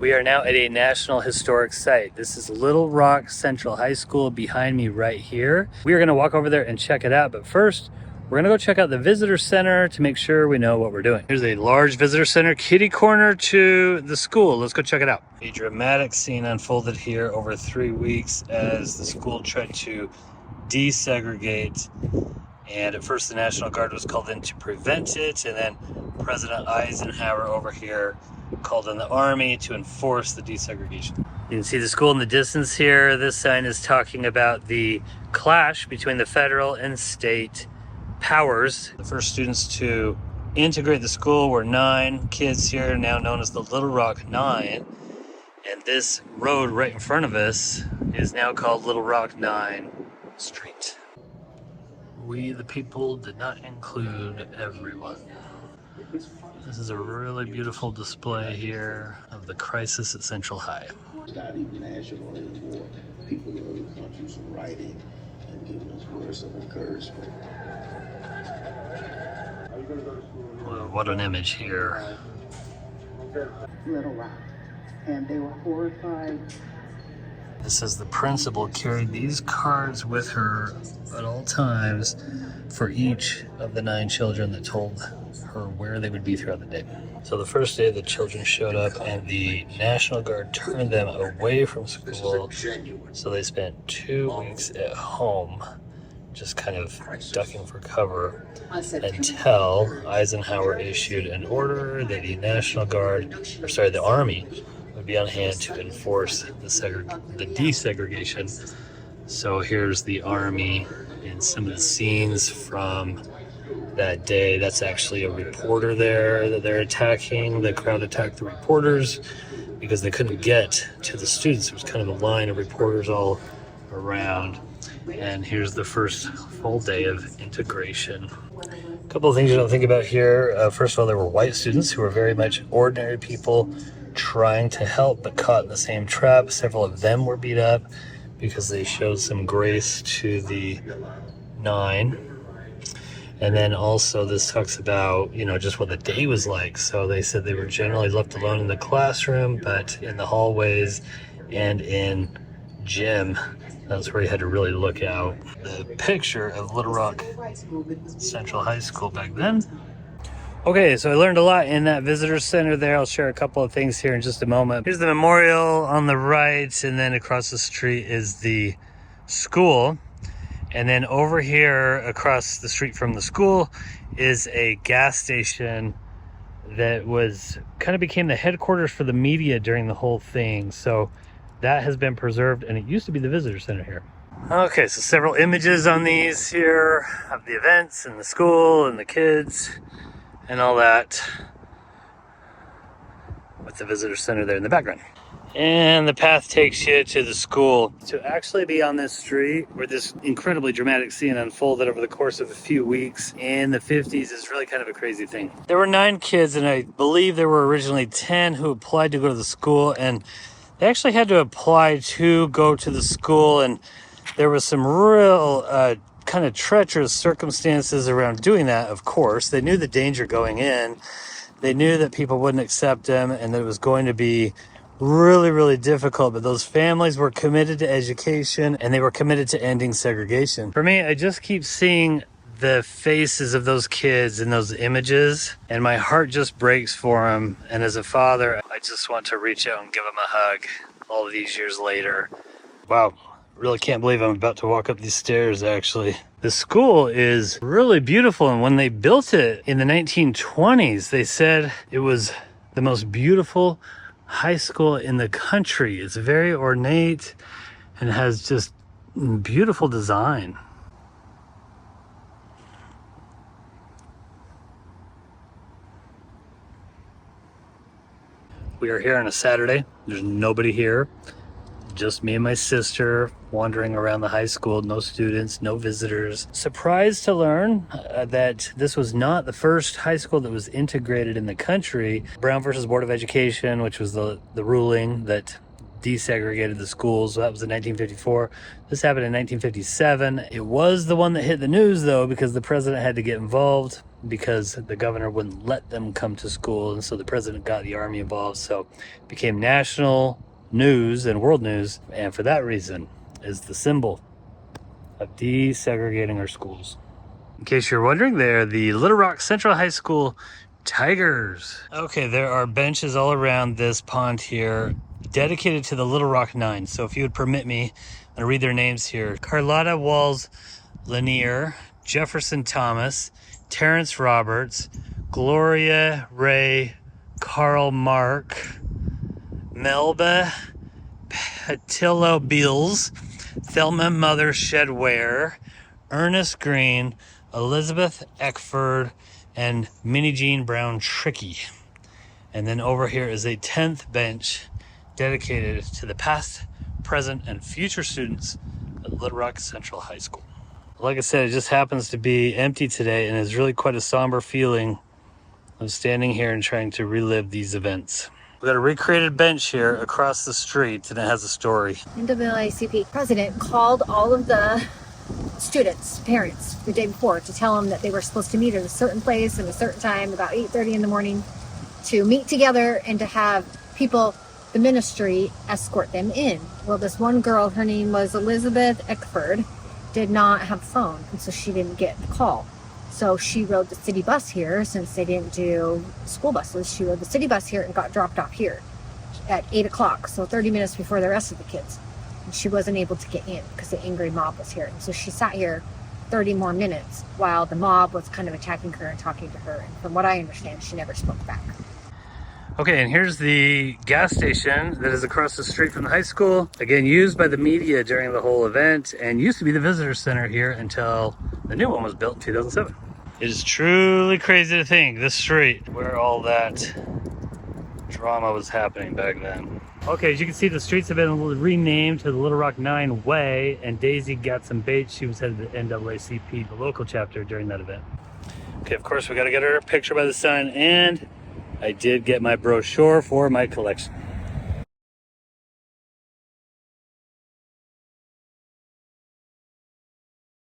We are now at a National Historic Site. This is Little Rock Central High School behind me right here. We are going to walk over there and check it out, but first, we're going to go check out the visitor center to make sure we know what we're doing. Here's a large visitor center, kitty corner to the school. Let's go check it out. A dramatic scene unfolded here over 3 weeks as the school tried to desegregate. And at first the National Guard was called in to prevent it, and then President Eisenhower over here called in the Army to enforce the desegregation. You can see the school in the distance here. This sign is talking about the clash between the federal and state powers. The first students to integrate the school were 9 kids here, now known as the Little Rock 9. And this road right in front of us is now called Little Rock 9 Street. We, the people, did not include everyone. This is a really beautiful display here of the crisis at Central High. It's not even national anymore. People in other countries are writing and giving us words of encouragement. Well, what an image here. Little Rock, and they were horrified. It says the principal carried these cards with her at all times for each of the 9 children that told her where they would be throughout the day. So the first day the children showed up and the National Guard turned them away from school. So they spent 2 weeks at home, just kind of ducking for cover until Eisenhower issued an order that the National Guard, the Army, would be on hand to enforce the desegregation. So here's the Army in some of the scenes from that day. That's actually a reporter there that they're attacking. The crowd attacked the reporters because they couldn't get to the students. There was kind of a line of reporters all around. And here's the first full day of integration. A couple of things you don't think about here. First of all, there were white students who were very much ordinary people trying to help but caught in the same trap. Several of them were beat up because they showed some grace to the 9. And then also this talks about, just what the day was like. So they said they were generally left alone in the classroom, but in the hallways and in gym, that's where you had to really look out. The picture of Little Rock Central High School back then. Okay, so I learned a lot in that visitor center there. I'll share a couple of things here in just a moment. Here's the memorial on the right, and then across the street is the school. And then over here across the street from the school is a gas station that kind of became the headquarters for the media during the whole thing. So that has been preserved, and it used to be the visitor center here. Okay, so several images on these here of the events and the school and the kids and all that, with the visitor center there in the background. And the path takes you to the school. To actually be on this street where this incredibly dramatic scene unfolded over the course of a few weeks in the 50s is really kind of a crazy thing. There were 9 kids, and I believe there were originally 10 who applied to go to the school, and they actually had to apply to go to the school, and there was some real kind of treacherous circumstances around doing that. Of course, they knew the danger going in. They knew that people wouldn't accept them and that it was going to be really, really difficult, but those families were committed to education and they were committed to ending segregation. For me, I just keep seeing the faces of those kids in those images, and my heart just breaks for them. And as a father, I just want to reach out and give them a hug all of these years later. Wow, really can't believe I'm about to walk up these stairs, actually. The school is really beautiful, and when they built it in the 1920s, they said it was the most beautiful high school in the country. It's very ornate and has just beautiful design. We are here on a Saturday. There's nobody here. Just me and my sister wandering around the high school. No students, no visitors. Surprised to learn that this was not the first high school that was integrated in the country. Brown versus Board of Education, which was the ruling that desegregated the schools. So that was in 1954. This happened in 1957. It was the one that hit the news, though, because the president had to get involved. because the governor wouldn't let them come to school, and so the president got the Army involved. So it became national news and world news, and for that reason is the symbol of desegregating our schools. In case you're wondering, they're the Little Rock Central High School Tigers. Okay, there are benches all around this pond here dedicated to the Little Rock Nine. So if you would permit me, I'm gonna read their names here. Carlotta Walls Lanier, Jefferson Thomas, Terrence Roberts, Gloria Ray, Carl Mark, Melba Patillo Beals, Thelma Mother Shedware, Ernest Green, Elizabeth Eckford, and Minnie Jean Brown Tricky. And then over here is a 10th bench dedicated to the past, present, and future students at Little Rock Central High School. Like I said, it just happens to be empty today, and it's really quite a somber feeling of standing here and trying to relive these events. We got a recreated bench here across the street, and it has a story. NAACP president called all of the students' parents the day before to tell them that they were supposed to meet at a certain place at a certain time, about 8:30 in the morning, to meet together and to have people, the ministry, escort them in. Well, this one girl, her name was Elizabeth Eckford, did not have a phone, and so she didn't get the call. So she rode the city bus here. Since they didn't do school buses, she rode the city bus here and got dropped off here at 8 o'clock, so 30 minutes before the rest of the kids. And she wasn't able to get in because the angry mob was here. And so she sat here 30 more minutes while the mob was kind of attacking her and talking to her. And from what I understand, she never spoke back. Okay, and here's the gas station that is across the street from the high school. Again, used by the media during the whole event, and used to be the visitor center here until the new one was built in 2007. It is truly crazy to think this street where all that drama was happening back then. Okay, as you can see, the streets have been renamed to the Little Rock 9 Way, and Daisy got some bait. She was headed to NAACP, the local chapter, during that event. Okay, of course, we got to get her a picture by the sign, and I did get my brochure for my collection.